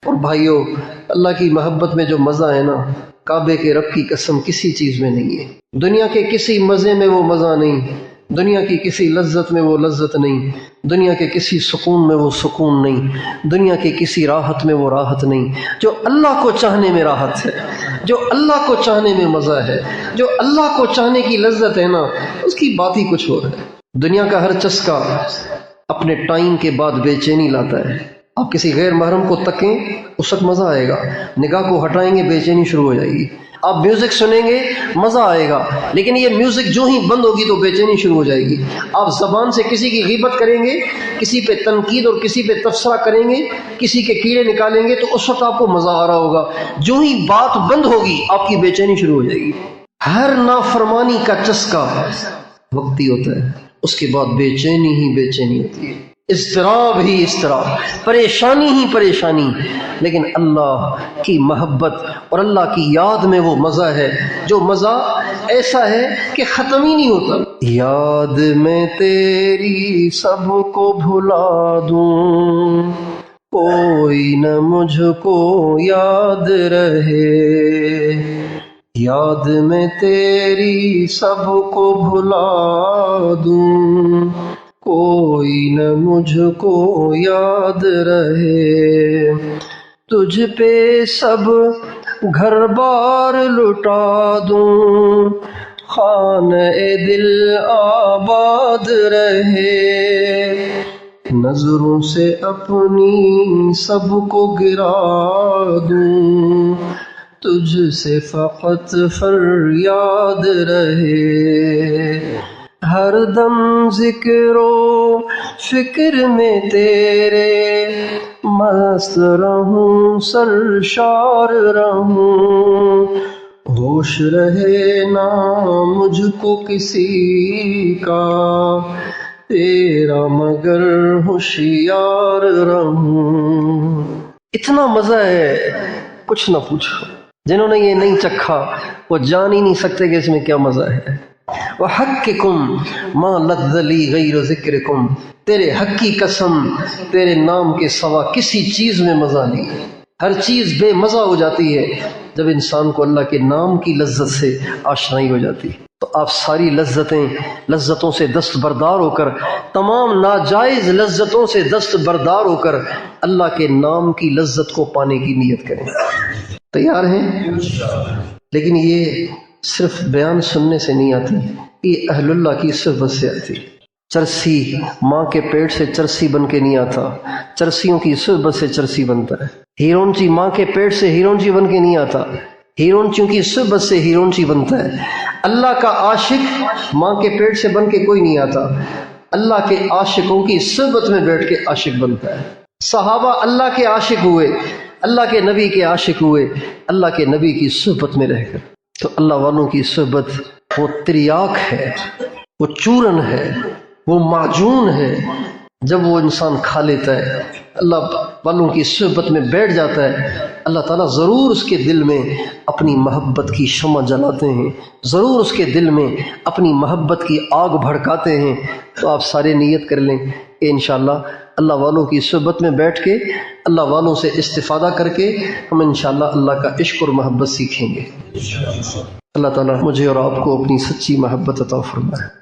اور بھائیوں، اللہ کی محبت میں جو مزہ ہے نا، کعبے کے رب کی قسم کسی چیز میں نہیں ہے۔ دنیا کے کسی مزے میں وہ مزہ نہیں، دنیا کی کسی لذت میں وہ لذت نہیں، دنیا کے کسی سکون میں وہ سکون نہیں، دنیا کے کسی راحت میں وہ راحت نہیں۔ جو اللہ کو چاہنے میں راحت ہے، جو اللہ کو چاہنے میں مزہ ہے، جو اللہ کو چاہنے کی لذت ہے نا، اس کی بات ہی کچھ اور ہے۔ دنیا کا ہر چسکا اپنے ٹائم کے بعد بے چینی لاتا ہے۔ آپ کسی غیر محرم کو تکیں، اس وقت مزہ آئے گا، نگاہ کو ہٹائیں گے بے چینی شروع ہو جائے گی۔ آپ میوزک سنیں گے، مزہ آئے گا، لیکن یہ میوزک جو ہی بند ہوگی تو بے چینی شروع ہو جائے گی۔ آپ زبان سے کسی کی غیبت کریں گے، کسی پہ تنقید اور کسی پہ تبصرہ کریں گے، کسی کے کیڑے نکالیں گے، تو اس وقت آپ کو مزہ آ رہا ہوگا۔ جو ہی بات بند ہوگی آپ کی بے چینی شروع ہو جائے گی۔ ہر نافرمانی کا چسکا وقتی ہوتا ہے، اس کے بعد بے چینی ہی بے چینی ہوتی ہے، اضطراب ہی اضطراب، پریشانی ہی پریشانی۔ لیکن اللہ کی محبت اور اللہ کی یاد میں وہ مزہ ہے، جو مزہ ایسا ہے کہ ختم ہی نہیں ہوتا۔ یاد میں تیری سب کو بھلا دوں، کوئی نہ مجھ کو یاد رہے، یاد میں تیری سب کو بھلا دوں، کوئی نہ مجھ کو یاد رہے، تجھ پہ سب گھر بار لٹا دوں، خانہ دل آباد رہے، نظروں سے اپنی سب کو گرا دوں، تجھ سے فقط فریاد رہے، ہر دم ذکر و فکر میں تیرے مست رہوں، سرشار رہوں، ہوش رہے نہ مجھ کو کسی کا، تیرا مگر ہوشیار رہوں۔ اتنا مزہ ہے کچھ نہ پوچھو، جنہوں نے یہ نہیں چکھا وہ جان ہی نہیں سکتے کہ اس میں کیا مزہ ہے۔ وَحَقِّكُمْ مَا لَذَّ لِي غَيْرُ ذِكْرِكُمْ، تیرے حق کی قسم، تیرے نام کے سوا کسی چیز میں مزہ نہیں۔ ہر چیز بے مزہ ہو جاتی ہے جب انسان کو اللہ کے نام کی لذت سے آشنائی ہو جاتی ہے۔ تو آپ ساری لذتوں سے دستبردار ہو کر، تمام ناجائز لذتوں سے دستبردار ہو کر اللہ کے نام کی لذت کو پانے کی نیت کریں۔ تیار ہیں؟ لیکن یہ صرف بیان سننے سے نہیں آتی، یہ اہل اللہ کی صحبت سے آتی۔ چرسی ماں کے پیٹ سے چرسی بن کے نہیں آتا، چرسیوں کی صحبت سے چرسی بنتا ہے۔ ہیرونچی ماں کے پیٹ سے ہیرونچی بن کے نہیں آتا، ہیرونچیوں کی صحبت سے ہیرونچی بنتا ہے۔ اللہ کا عاشق ماں کے پیٹ سے بن کے کوئی نہیں آتا، اللہ کے عاشقوں کی صحبت میں بیٹھ کے عاشق بنتا ہے۔ صحابہ اللہ کے عاشق ہوئے، اللہ کے نبی کے عاشق ہوئے، اللہ کے نبی کی صحبت میں رہ کر۔ تو اللہ والوں کی صحبت وہ تریاک ہے، وہ چورن ہے، وہ معجون ہے۔ جب وہ انسان کھا لیتا ہے، اللہ والوں کی صحبت میں بیٹھ جاتا ہے، اللہ تعالیٰ ضرور اس کے دل میں اپنی محبت کی شمع جلاتے ہیں، ضرور اس کے دل میں اپنی محبت کی آگ بھڑکاتے ہیں۔ تو آپ سارے نیت کر لیں کہ انشاءاللہ اللہ والوں کی صحبت میں بیٹھ کے، اللہ والوں سے استفادہ کر کے ہم انشاءاللہ اللہ کا عشق اور محبت سیکھیں گے۔ اللہ تعالیٰ مجھے اور آپ کو اپنی سچی محبت عطا فرمائے۔